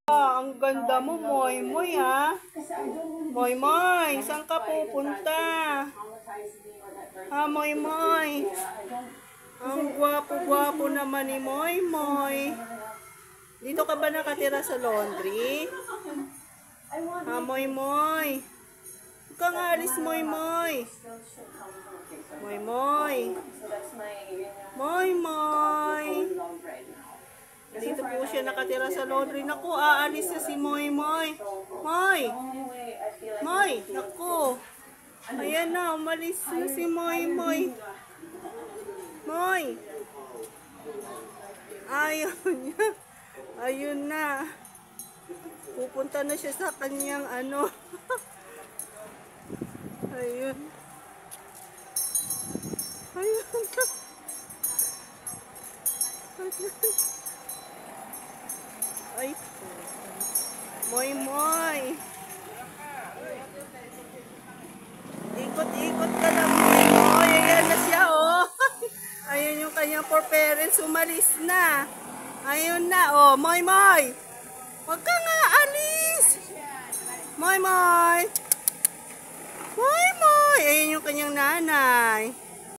Ang ganda mo, Moy Moy, ha? Moy Moy, saan ka pupunta? Ha, Moy Moy? Ang gwapo-gwapo naman ni Moy Moy. Dito ka ba nakatira sa laundry? Ha, Moy Moy? Huwag kang alis, Moy Moy. Moy Moy. Moy Moy. Dito po siya nakatira sa laundry. Naku, aalis na si Moy Moy. Moy! Moy! Naku! Ayan na, umalis na si Moy Moy. Moy! Ayaw niya. Ayun na. Pupunta na siya sa kanyang ano. Ayun. Ayun na. Ay. Moy Moy. Ikot-ikot ka lang, Moy Moy. Ayan na siya, oh. Ayun yung kanyang poor parents. Umalis na. Ayun na, oh. Moy Moy. Huwag ka nga alis. Moy Moy. Moy Moy. Ayun yung kanyang nanay.